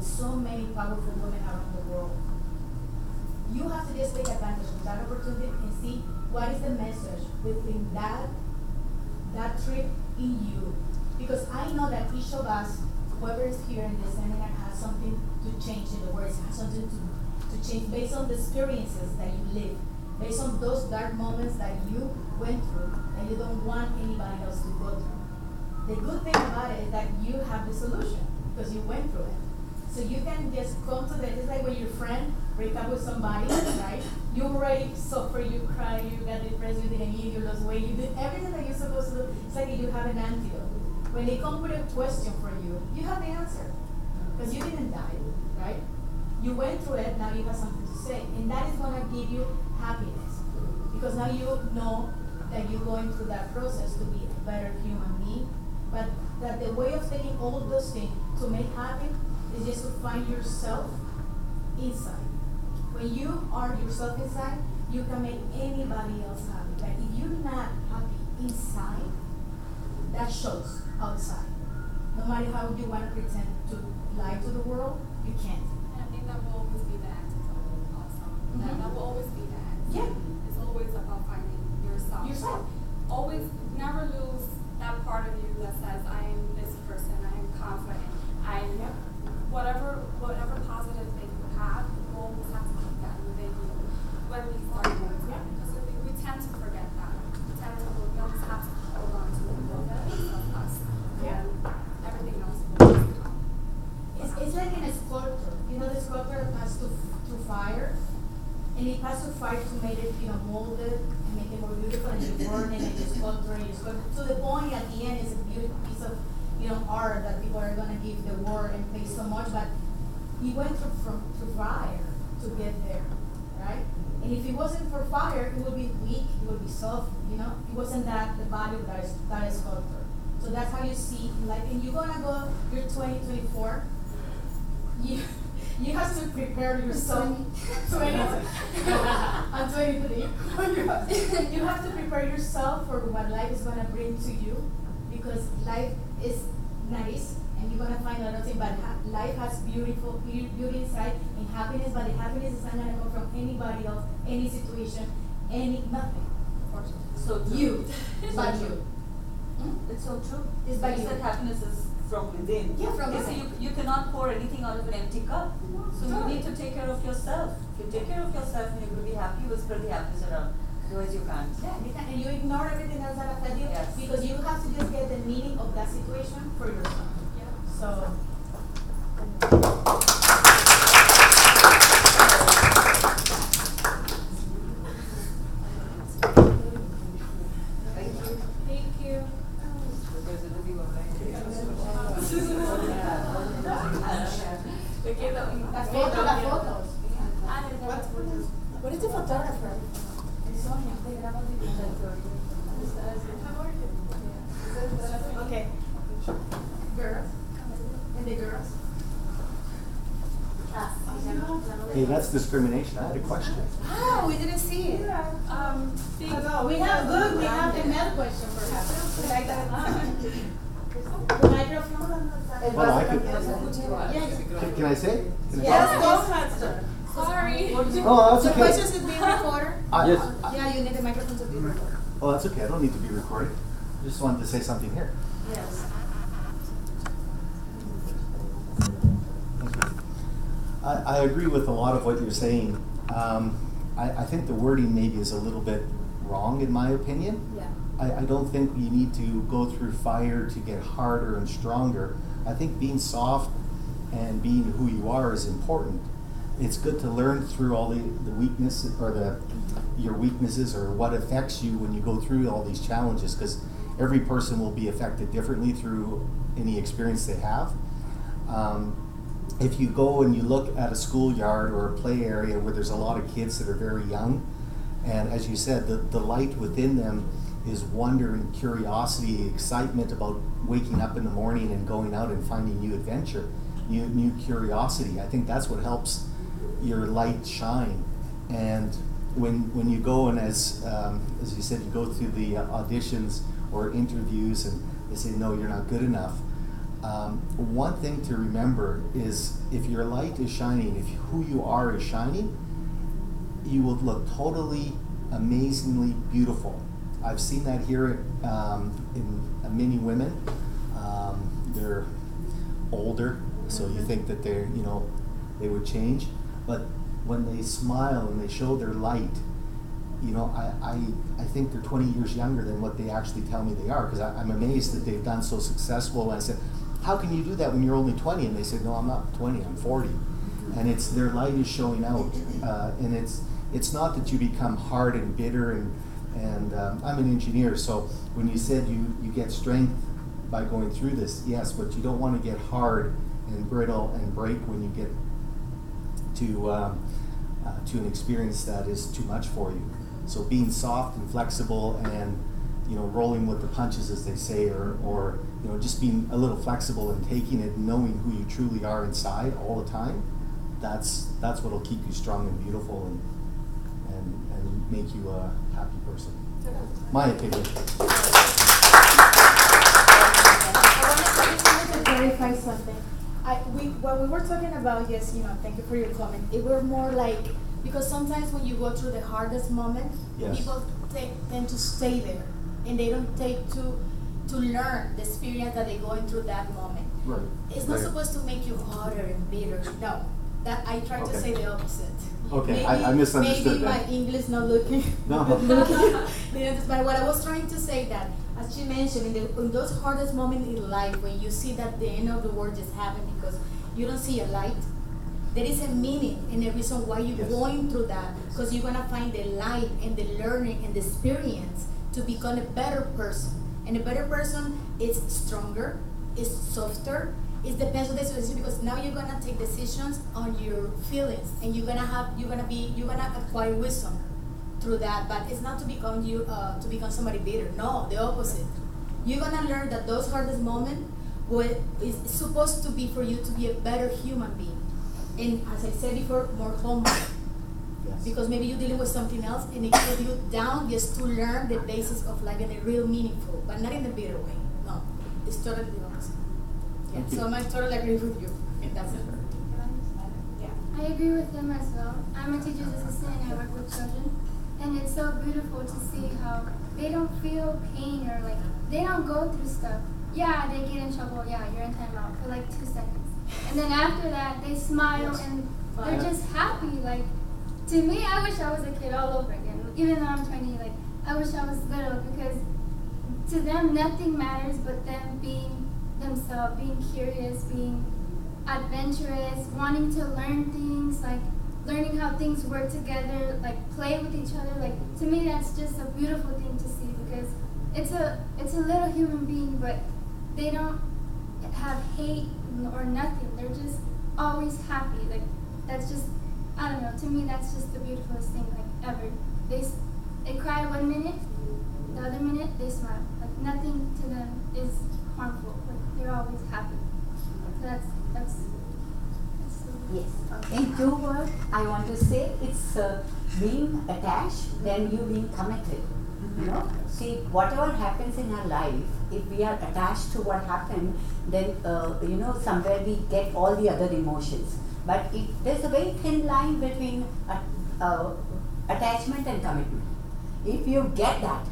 with so many powerful women around the world. You have to just take advantage of that opportunity and see what is the message within that trip in you. Because I know that each of us, whoever is here in the seminar, has something to change in the world, has something to change based on the experiences that you live, based on those dark moments that you went through that you don't want anybody else to go through. The good thing about it is that you have the solution because you went through it. So you can just come to it's like when your friend break up with somebody, right? You already suffer, you cry, you got depressed, you didn't eat, you lost weight, you did everything that you're supposed to do. It's like you have an antidote. When they come with a question for you, you have the answer. Because you didn't die, right? You went through it, now you have something to say. And that is going to give you happiness. Because now you know that you're going through that process to be a better human being. But that the way of taking all of those things to make happy is just to find yourself inside. When you are yourself inside, you can make anybody else happy. Like if you're not happy inside, that shows outside. No matter how you want to pretend to lie to the world, you can't. And I think that will always be the antidote also. Mm-hmm. That will always be the antidote. Yeah. It's always about finding yourself. Yourself. Always never lose that part of you that says, I am this person, I am confident, I am whatever positive thing you have, you always have to keep that within you when we start going through it. Because we tend to forget that. We always have to hold on to the little bit of us. Yeah. And everything else will just come. It's like in a sculpture. You know, the sculpture has to through fire, and it has to fire to make it, mold it and make it more beautiful, and you burn it and you sculpture and you sculpture. To the point at the end is a beautiful piece of art that people are gonna give the world and pay so much, but he went through fire to get there, right? And if it wasn't for fire, it would be weak, it would be soft, It wasn't that the body that is sculpture. So that's how you see life. And you're gonna go, you're 2024, you have to prepare yourself. 20, I'm 23. You have to prepare yourself for what life is gonna bring to you, because life is nice and you're gonna find a lot of things, but life has beauty inside and happiness, but the happiness is not gonna come from anybody else, any situation, nothing. So true. You, but you. It's so true. It's by you. That happiness is from within. Yeah, from So within. you cannot pour anything out of an empty cup. So you need to take care of yourself. If you take care of yourself and you're going to be happy, you will spread the happiness around. Otherwise you can't. Yeah, you can, and you ignore everything else that affects you, Yes. because you have to just get the meaning of that situation for yourself. Yeah. So. Thank you. Las fotos. What is the photographer? Sonia, they graba video. Okay. Girls. And the girls. Hey, that's discrimination. I had a question. Ah, we didn't see it. We have the male question perhaps. Like that. The microphone. Well, I could, Yeah. can I say? Can I Yes, talk? go ahead, sir. Sorry. Oh, that's The okay. questions is being recorded? Yeah, you need the microphone to be recorded. Oh, that's okay. I don't need to be recorded. I just wanted to say something here. Yes. Thank you. I agree with a lot of what you're saying. I think the wording maybe is a little bit wrong in my opinion. Yeah. I don't think you need to go through fire to get harder and stronger. I think being soft and being who you are is important. It's good to learn through all the weaknesses or your weaknesses or what affects you when you go through all these challenges, because every person will be affected differently through any experience they have. If you go and you look at a schoolyard or a play area where there's a lot of kids that are very young, and as you said, the light within them is wonder and curiosity, excitement about waking up in the morning and going out and finding new adventure, new curiosity. I think that's what helps your light shine. And when you go and as you said, you go through the auditions or interviews and they say, no, you're not good enough. one thing to remember is if your light is shining, if who you are is shining, you will look totally amazingly beautiful. I've seen that here in many women. They're older, so you think that they're, they would change, but when they smile and they show their light, I think they're 20 years younger than what they actually tell me they are, because I'm amazed that they've done so successful. And I said, how can you do that when you're only 20? And they said, no, I'm not 20, I'm 40. And it's their light is showing out. And it's not that you become hard and bitter, and I'm an engineer, so when you said you get strength by going through this, yes, but you don't want to get hard and brittle and break when you get to an experience that is too much for you. So being soft and flexible and rolling with the punches, as they say, or just being a little flexible and taking it, knowing who you truly are inside all the time, that's what'll keep you strong and beautiful and make you a happy person. My opinion. I wanted to verify something. When we were talking about, yes, thank you for your comment. It were more like, because sometimes when you go through the hardest moment, Yes. people tend to stay there, and they don't take to learn the experience that they're going through that moment. Right. It's not Right. supposed to make you harder and bitter. No, that I try to Okay. say the opposite. Okay, I misunderstood maybe that. my English not looking. No. But what I was trying to say that, as she mentioned, in those hardest moments in life, when you see that the end of the world just happened because you don't see a light, there is a meaning and a reason why you're Yes. going through that, because you're gonna find the light and the learning and the experience to become a better person. And a better person is stronger, is softer. It depends on the situation, because now you're gonna take decisions on your feelings, and you're gonna acquire wisdom through that. But it's not to become somebody bitter. No, the opposite. You're gonna learn that those hardest moments is supposed to be for you to be a better human being. And as I said before, more humble. Yes. Because maybe you're dealing with something else, and it put you down just to learn the basis of life in a real meaningful, but not in a bitter way. No, it's totally the opposite. Yeah, Thank you. so I totally agree with you. And that's it. Yeah. I agree with them as well. I'm a teacher's assistant and I work with children. And it's so beautiful to see how they don't feel pain or they don't go through stuff. Yeah, they get in trouble. Yeah, you're in timeout for 2 seconds. And then after that, they smile Yes. and they're just happy. To me, I wish I was a kid all over again. Even though I'm 20, I wish I was little, because to them, nothing matters but them being themselves, being curious, being adventurous, wanting to learn things, learning how things work together, play with each other. To me, that's just a beautiful thing to see, because it's a little human being, but they don't have hate or nothing. They're just always happy. That's just, I don't know. To me, that's just the beautifulest thing ever. They cry 1 minute, the other minute they smile. Nothing to them is harmful. They're always happy. So that's Yes. In 2 words, I want to say it's being attached, then you being committed. See, whatever happens in our life, if we are attached to what happened, then somewhere we get all the other emotions. But there's a very thin line between attachment and commitment. If you get that,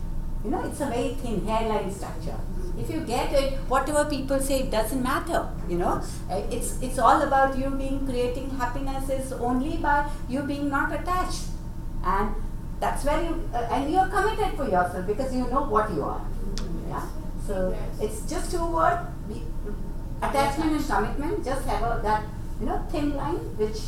it's a very thin hairline structure. If you get it, whatever people say, it doesn't matter. It's all about you creating happiness is only by you being not attached, and that's where and you're committed for yourself because you know what you are. Yeah. So it's just 2 words: attachment and commitment. Just have that thin line, which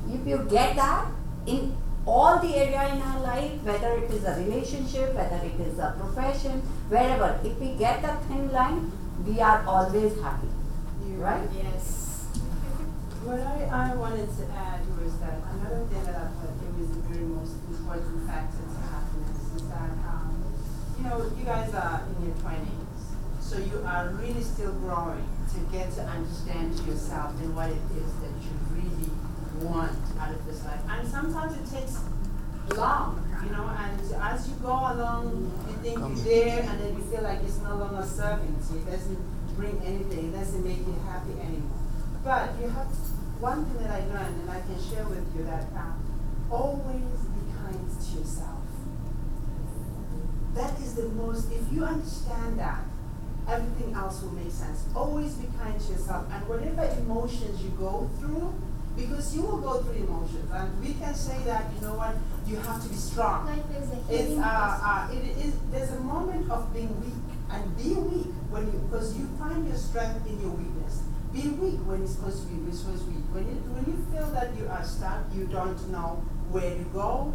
if you get that in all the area in our life, whether it is a relationship, whether it is a profession, wherever, if we get that thin line, we are always happy, right? Yes. What I wanted to add was that another thing that I thought it was the very most important factor to happiness is that, you guys are in your 20s, so you are really still growing to get to understand yourself and what it is that you really want out of this life. And sometimes it takes long, and as you go along, you think you're there, and then you feel like it's no longer serving. So it doesn't bring anything, it doesn't make you happy anymore. But you have one thing that I learned, and I can share with you that always be kind to yourself. That is the most, if you understand that, everything else will make sense. Always be kind to yourself, and whatever emotions you go through, because you will go through emotions, and we can say that, you know what, you have to be strong. Life is a It's healing process. it is there's a moment of being weak, and be weak when you, because you find your strength in your weakness. Be weak when you're supposed to be weak. When you feel that you are stuck, you don't know where to go,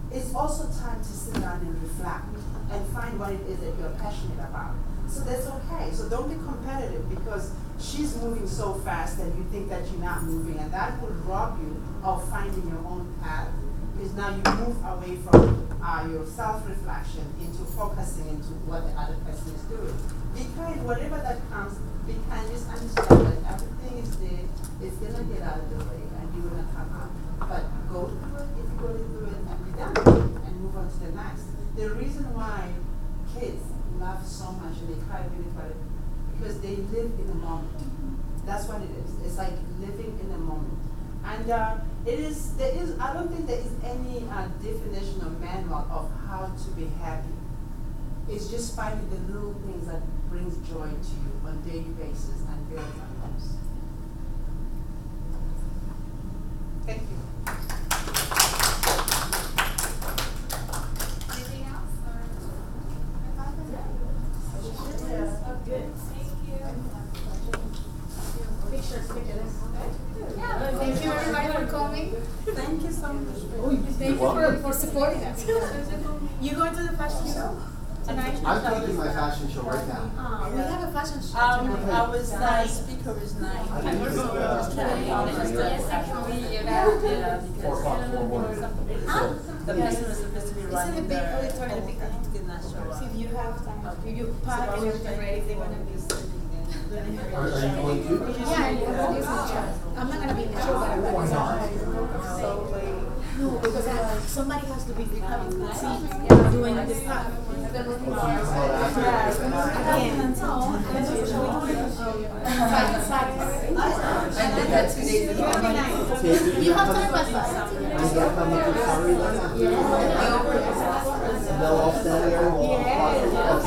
it's also time to sit down and reflect and find what it is that you're passionate about. So that's okay. So don't be competitive because she's moving so fast that you think that you're not moving, and that will rob you of finding your own path. Because now you move away from your self-reflection into focusing into what the other person is doing. Be kind, whatever that comes, be kind. Just understand that everything is there. It's gonna get out of the way, and you're gonna come out. But go through it if you're going through it, and be done with it, and move on to the next. The reason why kids laugh so much and they cry really hard because they live in the moment. That's what it is. It's like living in the moment. And I don't think there is any definition or manual of how to be happy. It's just finding the little things that brings joy to you on a daily basis and builds on those. Thank you. Anything else? Good. Thank you. Pictures, pictures. Yeah, thank you everybody for coming. Thank you so much. Thank you for supporting us. You going to the fashion show tonight? I'm taking my fashion show right now. We have a fashion show I tonight. was the speaker was nice. I think it's, Yeah, 4 o'clock tomorrow morning. Huh? The person was supposed to be It's in running the big auditorium, the big thing. did not show up. See if you have time, if you pack and everything ready, they wanna be Are you going to? Yeah, and introduce each other. I'm not gonna be in the show, but I'm Why not? No, because somebody has to be behind the scenes doing the stuff. I did that 2 days ago. You have time, Pastor? I'm gonna come up with sorry letter. No, I'll stand there and we'll Yes.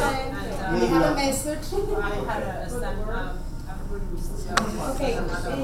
Maybe We have a I'll- message. I had a stand, everybody was Okay, another